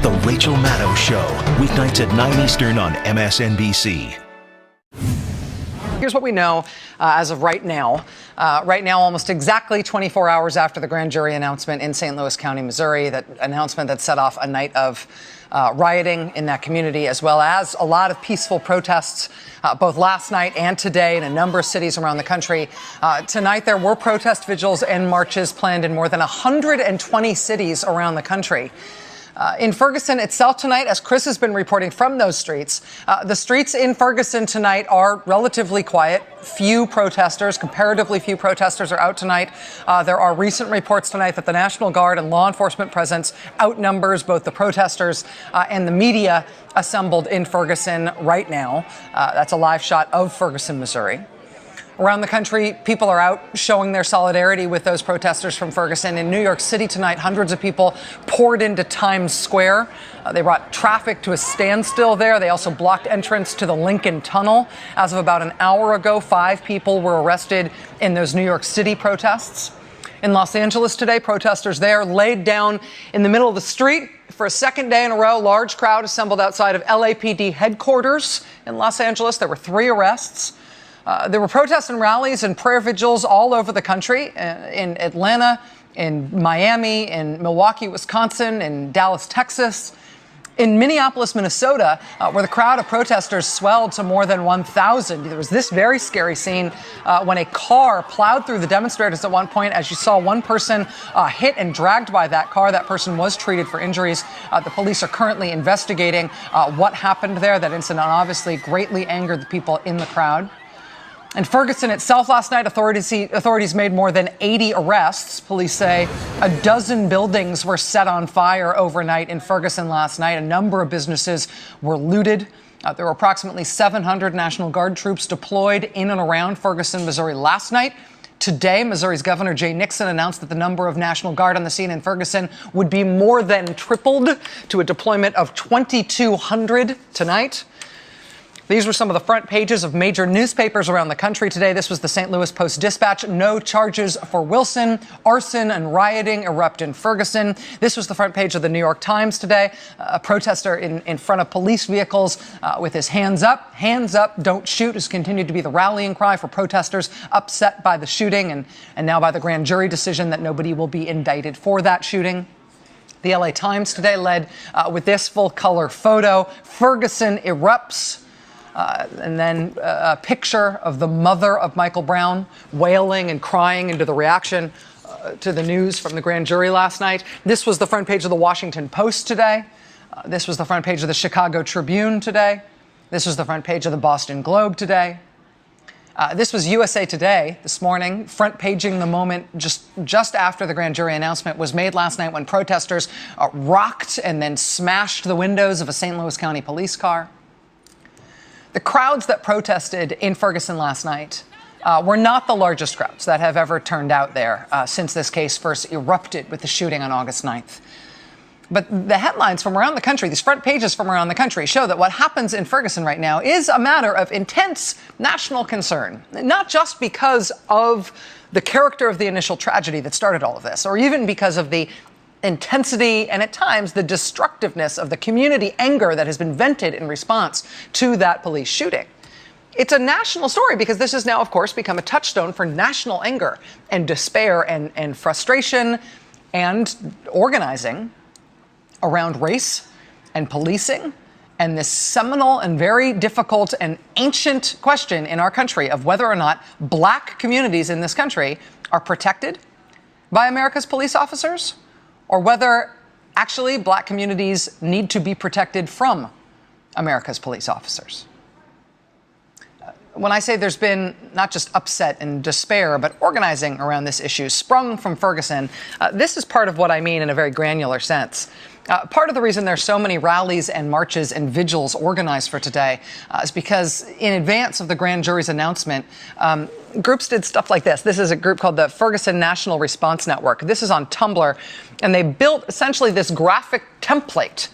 The Rachel Maddow Show, weeknights at 9 Eastern on MSNBC. Here's what we know as of right now. Right now, almost exactly 24 hours after the grand jury announcement in St. Louis County, Missouri, that announcement that set off a night of rioting in that community, as well as a lot of peaceful protests, both last night and today in a number of cities around the country. Tonight, there were protest vigils and marches planned in more than 120 cities around the country. In Ferguson itself tonight, as Chris has been reporting from those streets, the streets in Ferguson tonight are relatively quiet. Few protesters, comparatively few protesters are out tonight. There are recent reports tonight that the National Guard and law enforcement presence outnumbers both the protesters and the media assembled in Ferguson right now. That's a live shot of Ferguson, Missouri. Around the country, people are out showing their solidarity with those protesters from Ferguson. In New York City tonight, hundreds of people poured into Times Square. They brought traffic to a standstill there. They also blocked entrance to the Lincoln Tunnel. As of about an hour ago, 5 people were arrested in those New York City protests. In Los Angeles today, protesters there laid down in the middle of the street. For a second day in a row, large crowd assembled outside of LAPD headquarters in Los Angeles. There were 3 arrests. There were protests and rallies and prayer vigils all over the country, in Atlanta, in Miami, in Milwaukee, Wisconsin, in Dallas, Texas, in Minneapolis, Minnesota, where the crowd of protesters swelled to more than 1,000. There was this very scary scene when a car plowed through the demonstrators at one point. As you saw, one person hit and dragged by that car. That person was treated for injuries. The police are currently investigating what happened there. That incident obviously greatly angered the people in the crowd. In Ferguson itself last night, authorities made more than 80 arrests. Police say a dozen buildings were set on fire overnight in Ferguson last night. A number of businesses were looted. There were approximately 700 National Guard troops deployed in and around Ferguson, Missouri last night. Today, Missouri's Governor Jay Nixon announced that the number of National Guard on the scene in Ferguson would be more than tripled to a deployment of 2,200 tonight. These were some of the front pages of major newspapers around the country today. This was the St. Louis Post-Dispatch. No charges for Wilson. Arson and rioting erupt in Ferguson. This was the front page of the New York Times today. A protester in front of police vehicles with his hands up. Hands up, don't shoot has continued to be the rallying cry for protesters upset by the shooting and now by the grand jury decision that nobody will be indicted for that shooting. The LA Times today led with this full-color photo. Ferguson erupts. And then a picture of the mother of Michael Brown wailing and crying into the reaction to the news from the grand jury last night. This was the front page of the Washington Post today. This was the front page of the Chicago Tribune today. This was the front page of the Boston Globe today. This was USA Today this morning, front paging the moment just after the grand jury announcement was made last night when protesters rocked and then smashed the windows of a St. Louis County police car. The crowds that protested in Ferguson last night were not the largest crowds that have ever turned out there since this case first erupted with the shooting on August 9th. But the headlines from around the country, these front pages from around the country, show that what happens in Ferguson right now is a matter of intense national concern, not just because of the character of the initial tragedy that started all of this, or even because of the intensity and at times the destructiveness of the community anger that has been vented in response to that police shooting. It's a national story because this has now, of course, become a touchstone for national anger and despair and frustration and organizing around race and policing and this seminal and very difficult and ancient question in our country of whether or not black communities in this country are protected by America's police officers, or whether actually black communities need to be protected from America's police officers. When I say there's been not just upset and despair, but organizing around this issue sprung from Ferguson, this is part of what I mean in a very granular sense. Part of the reason there's so many rallies and marches and vigils organized for today is because in advance of the grand jury's announcement, groups did stuff like this. This is a group called the Ferguson National Response Network. This is on Tumblr, and they built essentially this graphic template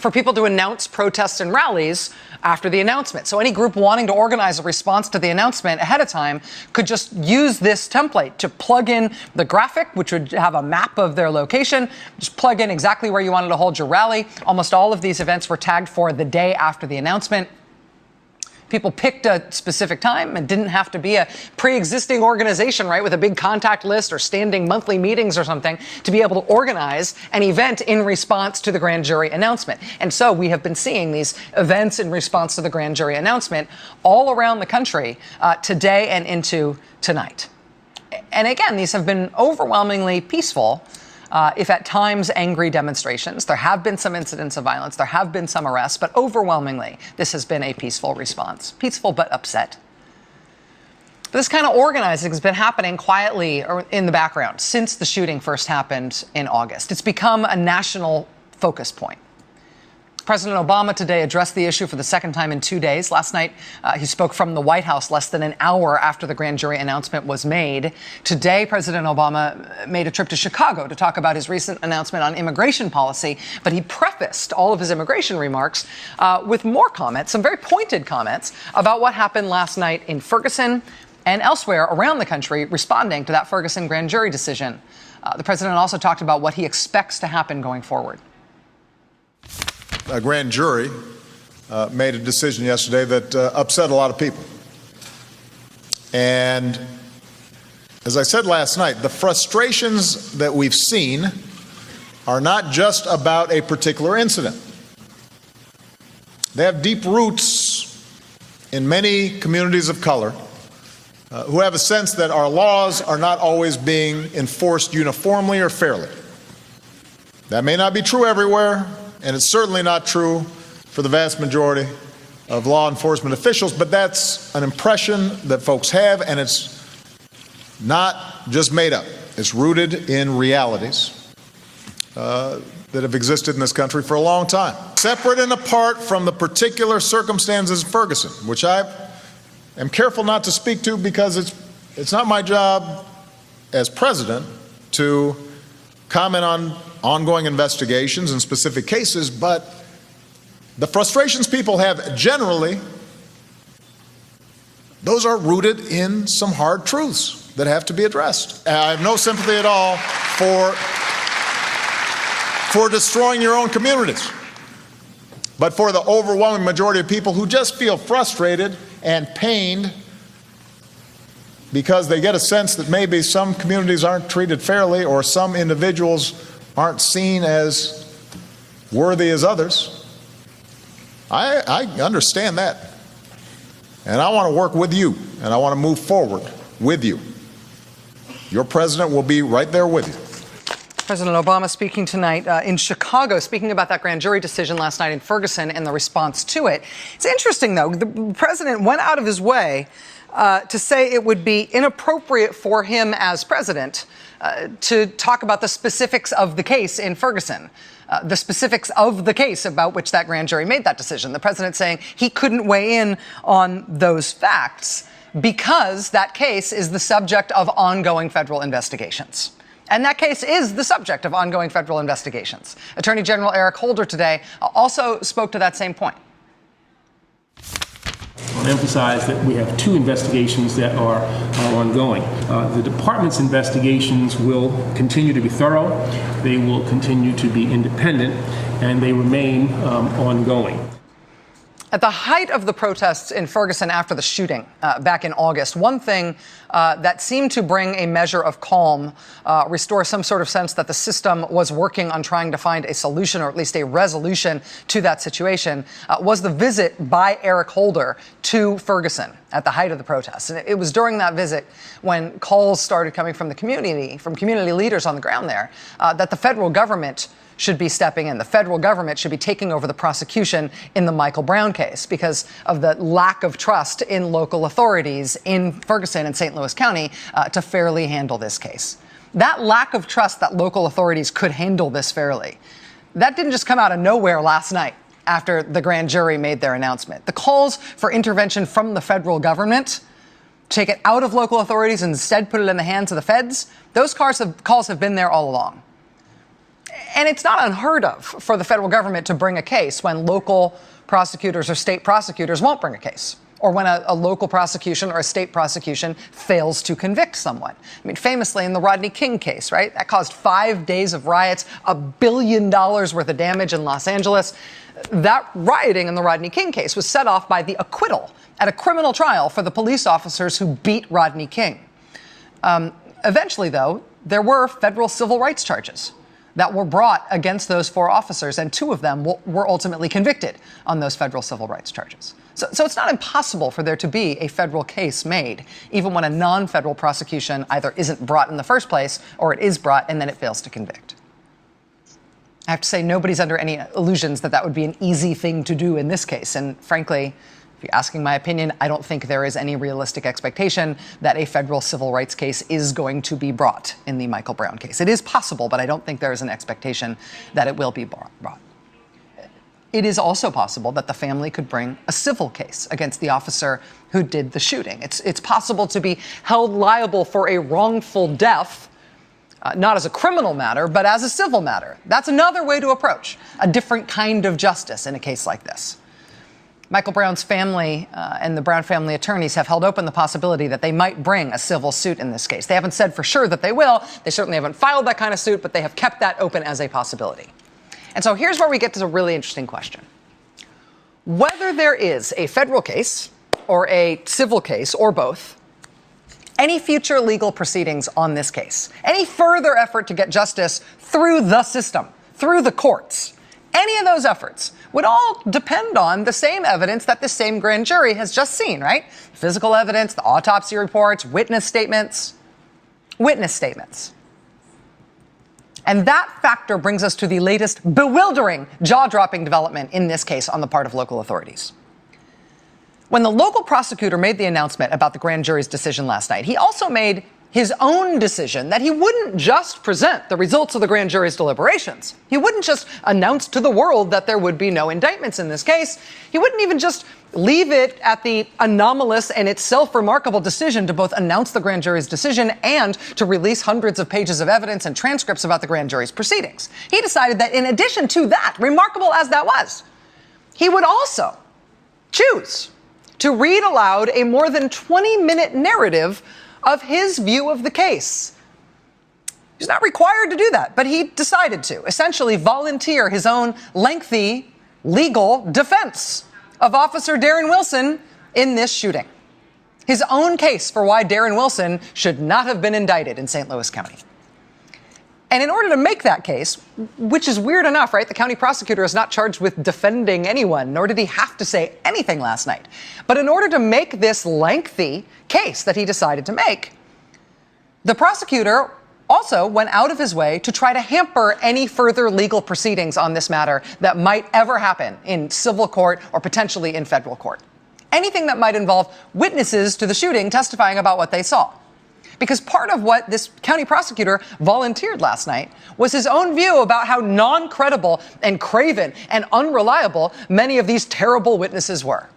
for people to announce protests and rallies after the announcement. So any group wanting to organize a response to the announcement ahead of time could just use this template to plug in the graphic, which would have a map of their location, just plug in exactly where you wanted to hold your rally. Almost all of these events were tagged for the day after the announcement. People picked a specific time and didn't have to be a pre-existing organization, right, with a big contact list or standing monthly meetings or something to be able to organize an event in response to the grand jury announcement. And so we have been seeing these events in response to the grand jury announcement all around the country today and into tonight. And again, these have been overwhelmingly peaceful. If at times angry demonstrations. There have been some incidents of violence. There have been some arrests, but overwhelmingly, this has been a peaceful response. Peaceful but upset. But this kind of organizing has been happening quietly or in the background since the shooting first happened in August. It's become a national focus point. President Obama today addressed the issue for the second time in 2 days. Last night, he spoke from the White House less than an hour after the grand jury announcement was made. Today, President Obama made a trip to Chicago to talk about his recent announcement on immigration policy, but he prefaced all of his immigration remarks with more comments, some very pointed comments about what happened last night in Ferguson and elsewhere around the country responding to that Ferguson grand jury decision. The president also talked about what he expects to happen going forward. A grand jury made a decision yesterday that upset a lot of people. And as I said last night, the frustrations that we've seen are not just about a particular incident. They have deep roots in many communities of color who have a sense that our laws are not always being enforced uniformly or fairly. That may not be true everywhere, and it's certainly not true for the vast majority of law enforcement officials, but that's an impression that folks have, and it's not just made up. It's rooted in realities that have existed in this country for a long time. Separate and apart from the particular circumstances of Ferguson, which I am careful not to speak to because it's not my job as president to comment on ongoing investigations and specific cases, but the frustrations people have generally, those are rooted in some hard truths that have to be addressed. I have no sympathy at all for destroying your own communities, but for the overwhelming majority of people who just feel frustrated and pained because they get a sense that maybe some communities aren't treated fairly or some individuals aren't seen as worthy as others. I understand that. And I want to work with you, and I want to move forward with you. Your president will be right there with you. President Obama speaking tonight in Chicago, speaking about that grand jury decision last night in Ferguson and the response to it. It's interesting, though. The president went out of his way to say it would be inappropriate for him as president to talk about the specifics of the case in Ferguson, the specifics of the case about which that grand jury made that decision. The president saying he couldn't weigh in on those facts because that case is the subject of ongoing federal investigations. And that case is the subject of ongoing federal investigations. Attorney General Eric Holder today also spoke to that same point. I want to emphasize that we have two investigations that are ongoing. The department's investigations will continue to be thorough, they will continue to be independent, and they remain ongoing. At the height of the protests in Ferguson after the shooting back in August, one thing that seemed to bring a measure of calm, restore some sort of sense that the system was working on trying to find a solution or at least a resolution to that situation, was the visit by Eric Holder to Ferguson at the height of the protests. And it was during that visit when calls started coming from the community, from community leaders on the ground there, that the federal government should be stepping in. The federal government should be taking over the prosecution in the Michael Brown case because of the lack of trust in local authorities in Ferguson and St. Louis County to fairly handle this case. That lack of trust that local authorities could handle this fairly, that didn't just come out of nowhere last night after the grand jury made their announcement. The calls for intervention from the federal government, take it out of local authorities and instead put it in the hands of the feds, those calls have been there all along. And it's not unheard of for the federal government to bring a case when local prosecutors or state prosecutors won't bring a case, or when a local prosecution or a state prosecution fails to convict someone. I mean, famously in the Rodney King case, right? That caused 5 days of riots, $1 billion worth of damage in Los Angeles. That rioting in the Rodney King case was set off by the acquittal at a criminal trial for the police officers who beat Rodney King. Eventually, though, there were federal civil rights charges that were brought against those 4 officers, and 2 of them were ultimately convicted on those federal civil rights charges. So it's not impossible for there to be a federal case made, even when a non-federal prosecution either isn't brought in the first place or it is brought and then it fails to convict. I have to say, nobody's under any illusions that that would be an easy thing to do in this case. And frankly, if you're asking my opinion, I don't think there is any realistic expectation that a federal civil rights case is going to be brought in the Michael Brown case. It is possible, but I don't think there is an expectation that it will be brought. It is also possible that the family could bring a civil case against the officer who did the shooting. It's possible to be held liable for a wrongful death, not as a criminal matter, but as a civil matter. That's another way to approach a different kind of justice in a case like this. Michael Brown's family and the Brown family attorneys have held open the possibility that they might bring a civil suit in this case. They haven't said for sure that they will. They certainly haven't filed that kind of suit, but they have kept that open as a possibility. And so here's where we get to a really interesting question. Whether there is a federal case or a civil case or both, any future legal proceedings on this case, any further effort to get justice through the system, through the courts, any of those efforts would all depend on the same evidence that this same grand jury has just seen, right? Physical evidence, the autopsy reports, witness statements. And that factor brings us to the latest bewildering, jaw-dropping development in this case on the part of local authorities. When the local prosecutor made the announcement about the grand jury's decision last night, he also made his own decision that he wouldn't just present the results of the grand jury's deliberations. He wouldn't just announce to the world that there would be no indictments in this case. He wouldn't even just leave it at the anomalous and itself remarkable decision to both announce the grand jury's decision and to release hundreds of pages of evidence and transcripts about the grand jury's proceedings. He decided that in addition to that, remarkable as that was, he would also choose to read aloud a more than 20-minute narrative of his view of the case. He's not required to do that, but he decided to essentially volunteer his own lengthy legal defense of Officer Darren Wilson in this shooting. His own case for why Darren Wilson should not have been indicted in St. Louis County. And in order to make that case, which is weird enough, right? The county prosecutor is not charged with defending anyone, nor did he have to say anything last night. But in order to make this lengthy case that he decided to make, the prosecutor also went out of his way to try to hamper any further legal proceedings on this matter that might ever happen in civil court or potentially in federal court. Anything that might involve witnesses to the shooting testifying about what they saw. Because part of what this county prosecutor volunteered last night was his own view about how non-credible and craven and unreliable many of these terrible witnesses were.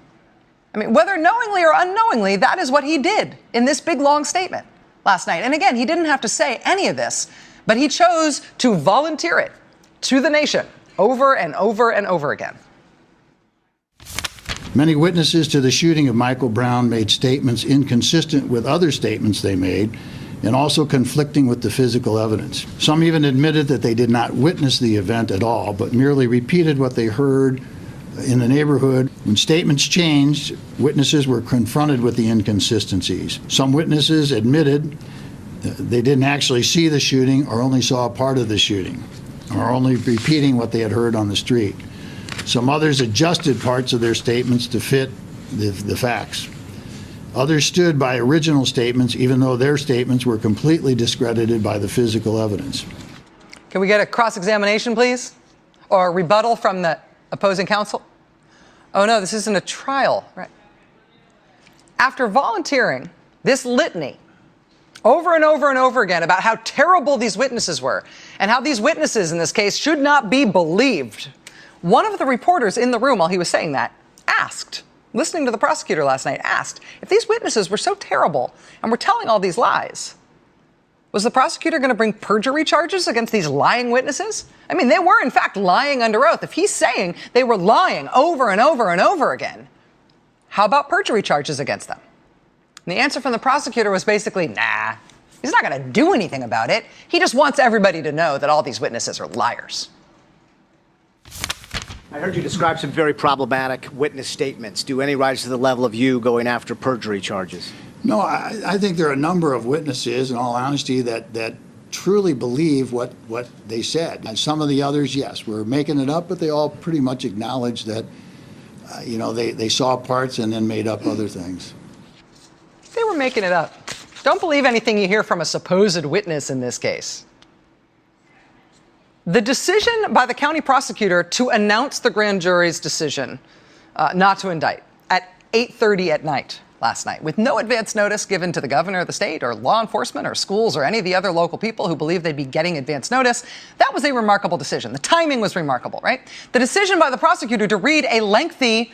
I mean, whether knowingly or unknowingly, that is what he did in this big, long statement last night. And again, he didn't have to say any of this, but he chose to volunteer it to the nation over and over and over again. Many witnesses to the shooting of Michael Brown made statements inconsistent with other statements they made and also conflicting with the physical evidence. Some even admitted that they did not witness the event at all, but merely repeated what they heard in the neighborhood. When statements changed, witnesses were confronted with the inconsistencies. Some witnesses admitted they didn't actually see the shooting or only saw a part of the shooting, or only repeating what they had heard on the street. Some others adjusted parts of their statements to fit the facts. Others stood by original statements, even though their statements were completely discredited by the physical evidence. Can we get a cross-examination, please? Or a rebuttal from the opposing counsel? Oh, no, this isn't a trial, right? After volunteering this litany over and over and over again about how terrible these witnesses were and how these witnesses in this case should not be believed, one of the reporters in the room while he was saying that asked, listening to the prosecutor last night, asked if these witnesses were so terrible and were telling all these lies, Was the prosecutor going to bring perjury charges against these lying witnesses? I mean, they were, in fact, lying under oath. If he's saying they were lying over and over and over again, how about perjury charges against them? And the answer from the prosecutor was basically, nah, he's not going to do anything about it. He just wants everybody to know that all these witnesses are liars. I heard you describe some very problematic witness statements. Do any rise to the level of you going after perjury charges? No, I think there are a number of witnesses, in all honesty, that truly believe what they said. And some of the others, yes, were making it up, but they all pretty much acknowledged that, they saw parts and then made up other things. They were making it up. Don't believe anything you hear from a supposed witness in this case. The decision by the county prosecutor to announce the grand jury's decision not to indict at 8:30 at night last night, with no advance notice given to the governor of the state or law enforcement or schools or any of the other local people who believed they'd be getting advance notice, that was a remarkable decision. The timing was remarkable, right? The decision by the prosecutor to read a lengthy,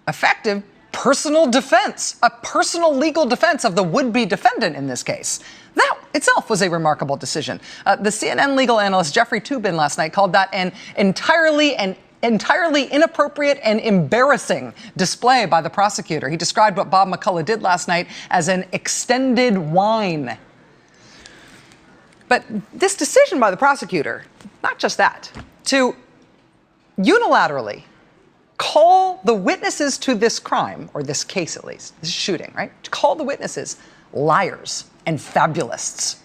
effective personal defense, a personal legal defense of the would-be defendant in this case. That itself was a remarkable decision. The CNN legal analyst Jeffrey Toobin last night called that an entirely inappropriate and embarrassing display by the prosecutor. He described what Bob McCullough did last night as an extended whine. But this decision by the prosecutor, not just that, to unilaterally call the witnesses to this crime, or this case at least, this shooting, right? To call the witnesses liars and fabulists.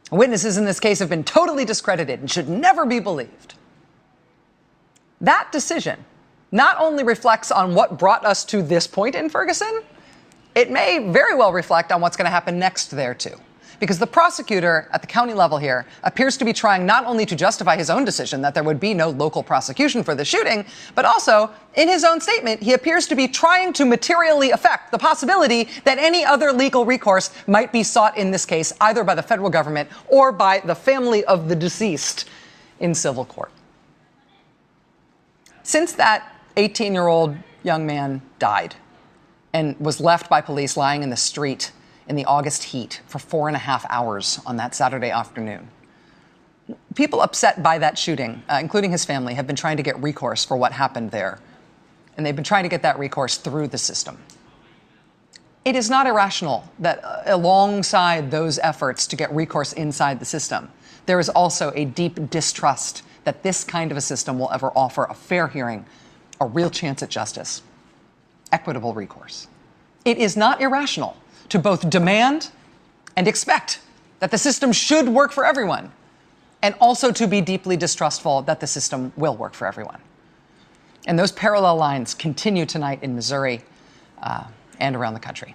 Witnesses in this case have been totally discredited and should never be believed. That decision not only reflects on what brought us to this point in Ferguson, it may very well reflect on what's going to happen next there too. Because the prosecutor at the county level here appears to be trying not only to justify his own decision that there would be no local prosecution for the shooting, but also, in his own statement, he appears to be trying to materially affect the possibility that any other legal recourse might be sought in this case, either by the federal government or by the family of the deceased in civil court. Since that 18-year-old young man died and was left by police lying in the street in the August heat for 4.5 hours on that Saturday afternoon, people upset by that shooting, including his family, have been trying to get recourse for what happened there. And they've been trying to get that recourse through the system. It is not irrational that alongside those efforts to get recourse inside the system, there is also a deep distrust that this kind of a system will ever offer a fair hearing, a real chance at justice, equitable recourse. It is not irrational to both demand and expect that the system should work for everyone, and also to be deeply distrustful that the system will work for everyone. And those parallel lines continue tonight in Missouri and around the country.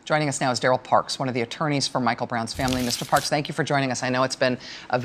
Joining us now is Daryl Parks, one of the attorneys for Michael Brown's family. Mr. Parks, thank you for joining us. I know it's been a